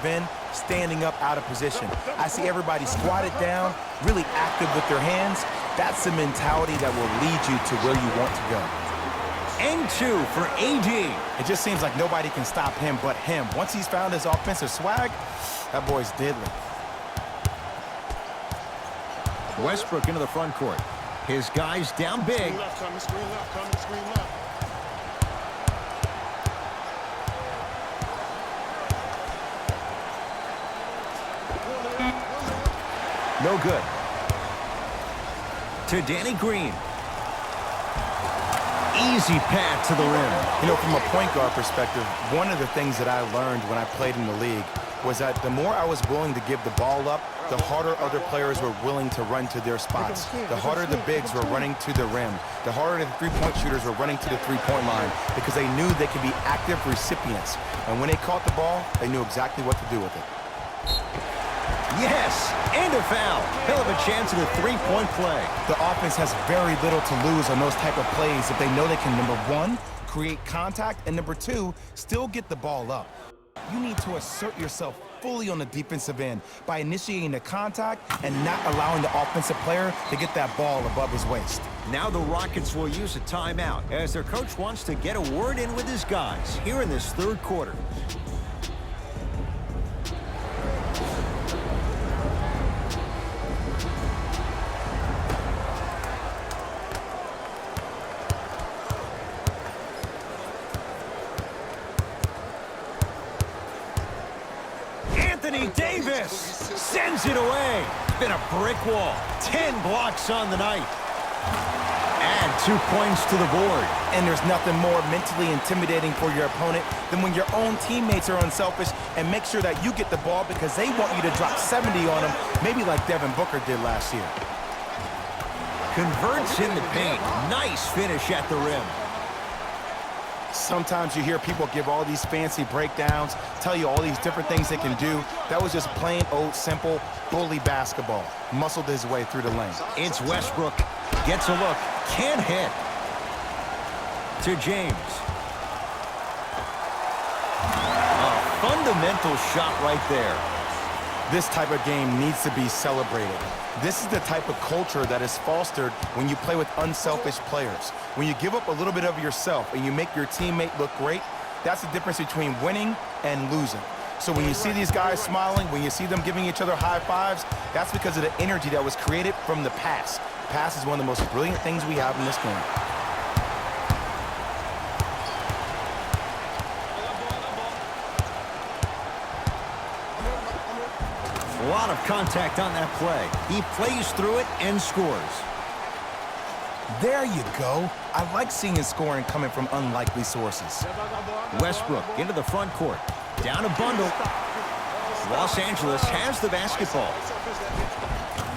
in, standing up out of position. I see everybody squatted down, really active with their hands. That's the mentality that will lead you to where you want to go. And 2 for AD. It just seems like nobody can stop him but him. Once he's found his offensive swag, that boy's deadly. Westbrook into the front court. His guys down big. No good. To Danny Green. Easy path to the rim. You know, from a point guard perspective, one of the things that I learned when I played in the league was that the more I was willing to give the ball up, the harder other players were willing to run to their spots. The harder the bigs were running to the rim. The harder the three-point shooters were running to the three-point line because they knew they could be active recipients. And when they caught the ball, they knew exactly what to do with it. Yes, and a foul. He'll have a chance at a three-point play. The offense has very little to lose on those type of plays if they know they can, number one, create contact, and number two, still get the ball up. You need to assert yourself fully on the defensive end by initiating the contact and not allowing the offensive player to get that ball above his waist. Now the Rockets will use a timeout as their coach wants to get a word in with his guys here in this third quarter. Davis sends it away. It's been a brick wall. 10 blocks on the night. Add 2 points to the board. And there's nothing more mentally intimidating for your opponent than when your own teammates are unselfish and make sure that you get the ball because they want you to drop 70 on them, maybe like Devin Booker did last year. Converts in the paint. Nice finish at the rim. Sometimes you hear people give all these fancy breakdowns, tell you all these different things they can do. That was just plain old simple bully basketball. Muscled his way through the lane. It's Westbrook. Gets a look. Can't hit. To James. A fundamental shot right there. This type of game needs to be celebrated. This is the type of culture that is fostered when you play with unselfish players. When you give up a little bit of yourself and you make your teammate look great, that's the difference between winning and losing. So when you see these guys smiling, when you see them giving each other high fives, that's because of the energy that was created from the pass. Pass is one of the most brilliant things we have in this game. A lot of contact on that play. He plays through it and scores. There you go. I like seeing his scoring coming from unlikely sources. Westbrook into the front court. Down a bundle. Los Angeles has the basketball.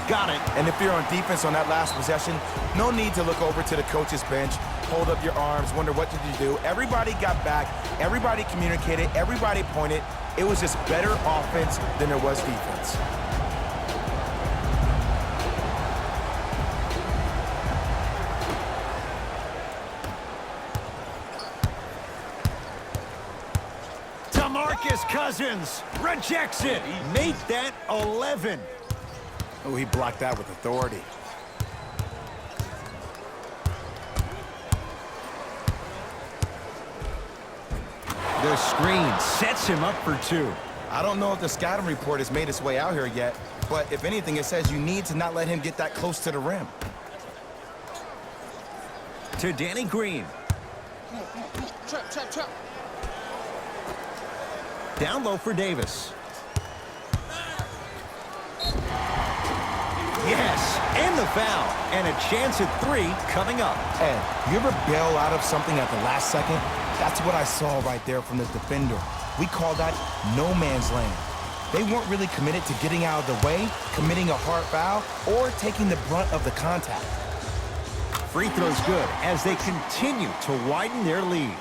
Got it. And if you're on defense on that last possession, no need to look over to the coach's bench, hold up your arms, wonder what did you do. Everybody got back. Everybody communicated. Everybody pointed. It was just better offense than there was defense. DeMarcus Cousins rejects it. Make that 11. Oh, he blocked that with authority. The screen sets him up for 2. I don't know if the scouting report has made its way out here yet, but if anything, it says you need to not let him get that close to the rim. To Danny Green. Trap. Down low for Davis. Yes, and the foul. And a chance at 3 coming up. Ed, you ever bail out of something at the last second? That's what I saw right there from the defender. We call that no man's land. They weren't really committed to getting out of the way, committing a hard foul, or taking the brunt of the contact. Free throw's good as they continue to widen their lead.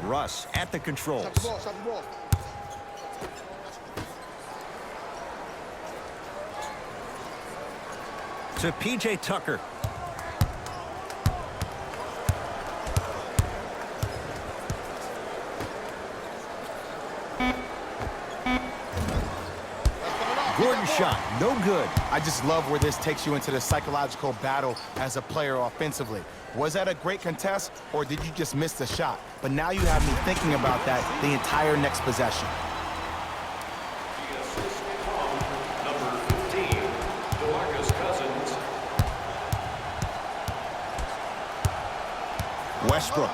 Russ at the controls. Stop the ball. To P.J. Tucker. Gordon's shot, no good. I just love where this takes you into the psychological battle as a player offensively. Was that a great contest, or did you just miss the shot? But now you have me thinking about that the entire next possession. Westbrook.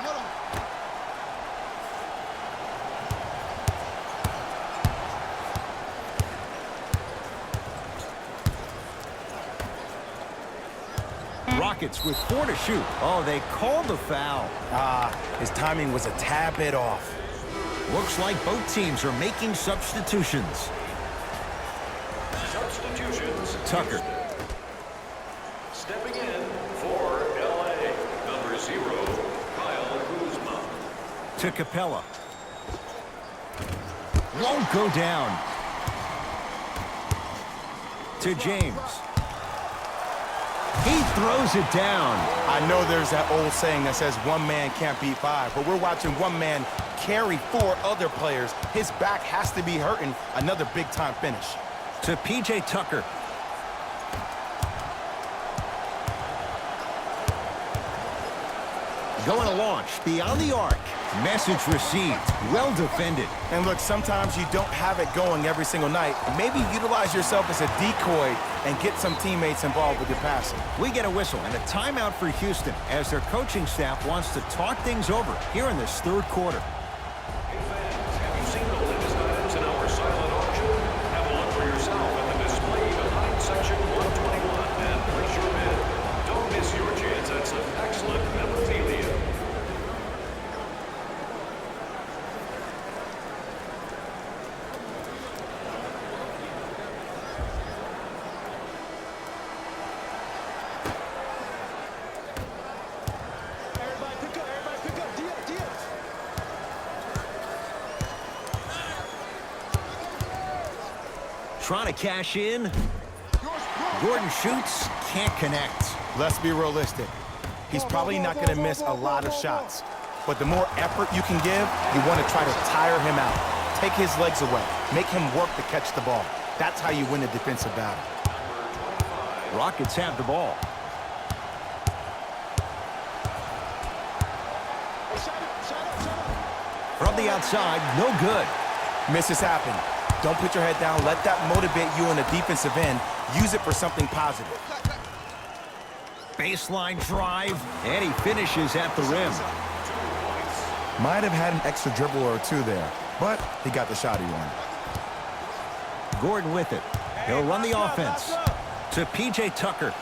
Rockets with 4 to shoot. Oh, they called the foul. His timing was a tad bit off. Looks like both teams are making substitutions. Tucker. Stepping in for LA, number 0, Kyle Kuzma. To Capella. Won't go down. To James. He throws it down. I know there's that old saying that says one man can't beat 5, but we're watching one man carry 4 other players. His back has to be hurting. Another big-time finish. To P.J. Tucker. Going to launch beyond the arc. Message received. Well defended. And look, sometimes you don't have it going every single night. Maybe utilize yourself as a decoy and get some teammates involved with your passing. We get a whistle and a timeout for Houston as their coaching staff wants to talk things over here in this 3rd quarter. Hey fans, have you seen the latest items in our silent auction? Have a look for yourself at the display behind section 121 and place your bid. Don't miss your chance at some excellent memorabilia. Trying to cash in. Gordon shoots, can't connect. Let's be realistic. He's probably not going to miss a lot of shots. But the more effort you can give, you want to try to tire him out. Take his legs away. Make him work to catch the ball. That's how you win a defensive battle. Rockets have the ball. From the outside, no good. Misses happen. Don't put your head down. Let that motivate you on the defensive end. Use it for something positive. Baseline drive, and he finishes at the rim. Might have had an extra dribble or 2 there, but he got the shot he wanted. Gordon with it. He'll run the offense. To P.J. Tucker.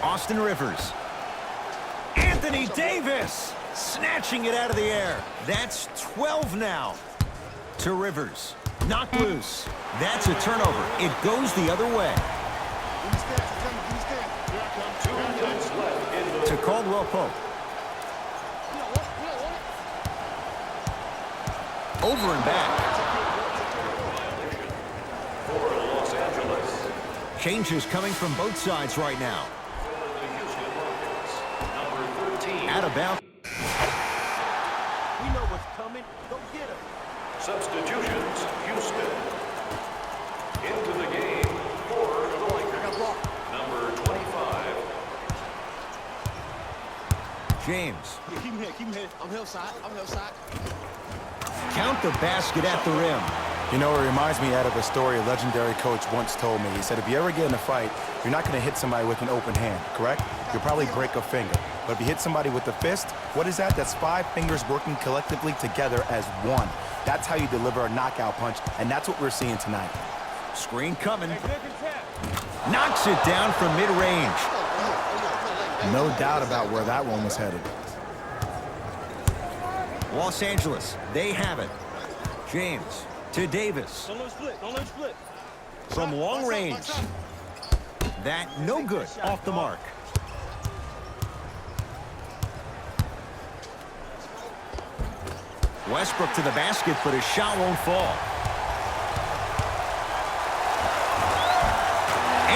Austin Rivers. Anthony Davis. Snatching it out of the air. That's 12 now. To Rivers. Knocked loose. That's a turnover. It goes the other way. To Caldwell Pope. Over and back. For Los Angeles. Changes coming from both sides right now. Number 13. Out of bounds. We know what's coming. Go get him. Substitutions, Houston. Into the game for the Lakers. Number 25. James. Yeah, keep him here. Keep him here. I'm hillside. I'm hillside. Count the basket at the rim. You know, it reminds me out of a story a legendary coach once told me. He said, if you ever get in a fight, you're not going to hit somebody with an open hand, correct? You'll probably break a finger. But if you hit somebody with a fist, what is that? That's 5 fingers working collectively together as one. That's how you deliver a knockout punch, and that's what we're seeing tonight. Screen coming. Knocks it down from mid-range. No doubt about where that one was headed. Los Angeles, they have it. James to Davis. Don't let him split. Don't let him split. From long range. That no good. Off the mark. Westbrook to the basket, but his shot won't fall.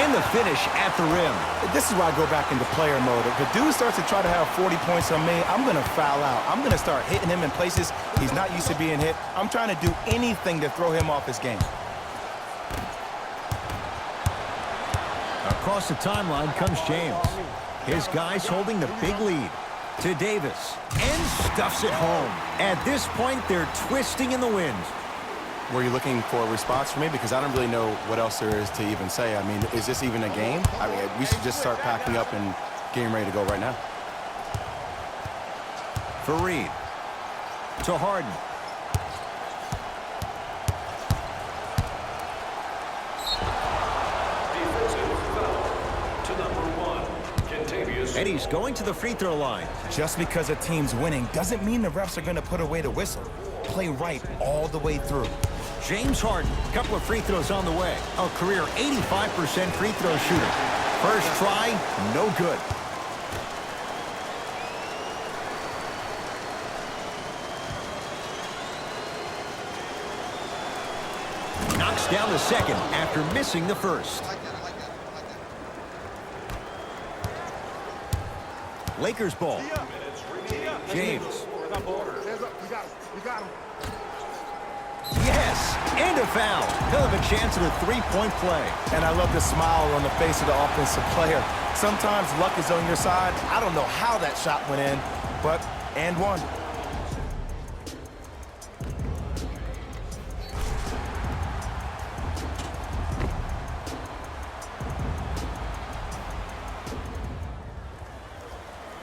And the finish at the rim. This is why I go back into player mode. If a dude starts to try to have 40 points on me, I'm going to foul out. I'm going to start hitting him in places he's not used to being hit. I'm trying to do anything to throw him off his game. Across the timeline comes James. His guys holding the big lead to Davis. And stuffs it home. At this point, they're twisting in the wind. Were you looking for a response from me? Because I don't really know what else there is to even say. I mean, is this even a game? I mean, we should just start packing up and getting ready to go right now. For Reed. To Harden. And he's going to the free throw line. Just because a team's winning doesn't mean the refs are going to put away the whistle. Play right all the way through. James Harden, a couple of free throws on the way. A career 85% free throw shooter. First try, no good. Knocks down the second after missing the first. Lakers ball. James. Yes, and a foul. He'll have a chance at a three-point play. And I love the smile on the face of the offensive player. Sometimes luck is on your side. I don't know how that shot went in, but and one.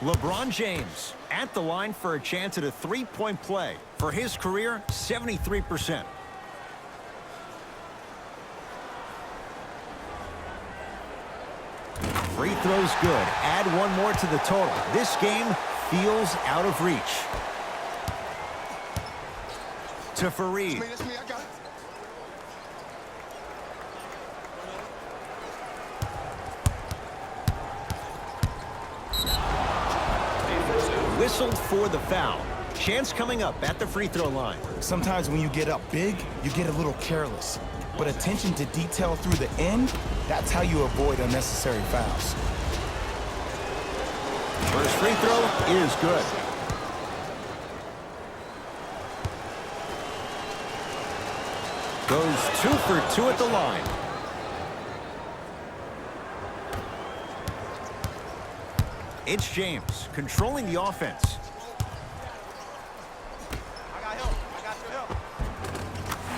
LeBron James at the line for a chance at a three-point play. For his career, 73%. Free throws good. Add one more to the total. This game feels out of reach. To Fareed. Whistled for the foul. Chance coming up at the free throw line. Sometimes when you get up big, you get a little careless. But attention to detail through the end, that's how you avoid unnecessary fouls. First free throw is good. Goes 2 for 2 at the line. It's James controlling the offense.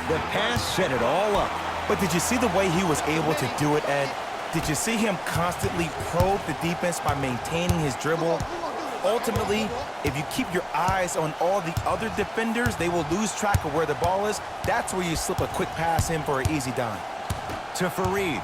The pass set it all up. But did you see the way he was able to do it, Ed? Did you see him constantly probe the defense by maintaining his dribble? Ultimately, if you keep your eyes on all the other defenders, they will lose track of where the ball is. That's where you slip a quick pass in for an easy dime. To Fareed.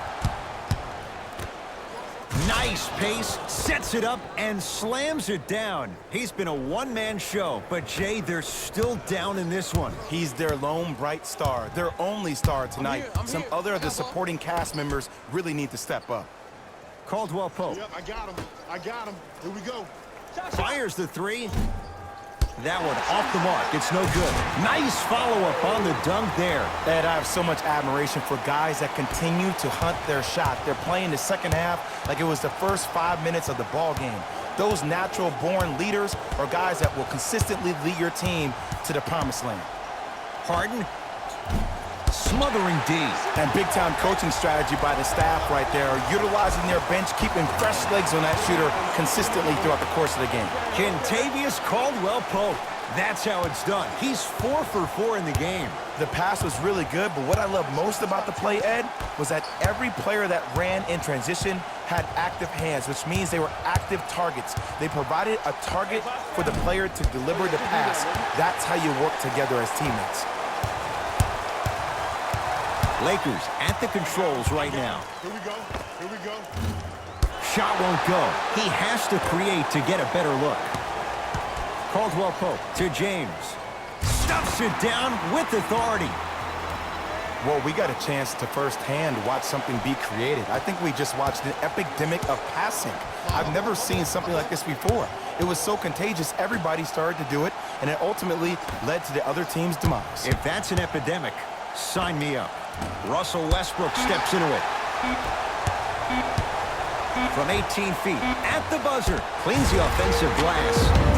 Nice pace, sets it up, and slams it down. He's been a one-man show, but, Jay, they're still down in this one. He's their lone bright star, their only star tonight. Some other of the supporting cast members really need to step up. Caldwell Pope. Yep, I got him. Here we go. Fires the three. That one off the mark. It's no good. Nice follow-up on the dunk there. Ed, I have so much admiration for guys that continue to hunt their shot. They're playing the second half like it was the first 5 minutes of the ball game. Those natural-born leaders are guys that will consistently lead your team to the promised land. Harden. Smothering D. And big-time coaching strategy by the staff right there, utilizing their bench, keeping fresh legs on that shooter consistently throughout the course of the game. Kentavious Caldwell Pope. That's how it's done. He's 4 for 4 in the game. The pass was really good, but what I love most about the play, Ed, was that every player that ran in transition had active hands, which means they were active targets. They provided a target for the player to deliver the pass. That's how you work together as teammates. Lakers at the controls right now. Here we go. Here we go. Shot won't go. He has to create to get a better look. Caldwell Pope to James. Stuffs it down with authority. Well, we got a chance to firsthand watch something be created. I think we just watched an epidemic of passing. I've never seen something like this before. It was so contagious, everybody started to do it, and it ultimately led to the other team's demise. If that's an epidemic, sign me up. Russell Westbrook steps into it. From 18 feet, at the buzzer, cleans the offensive glass.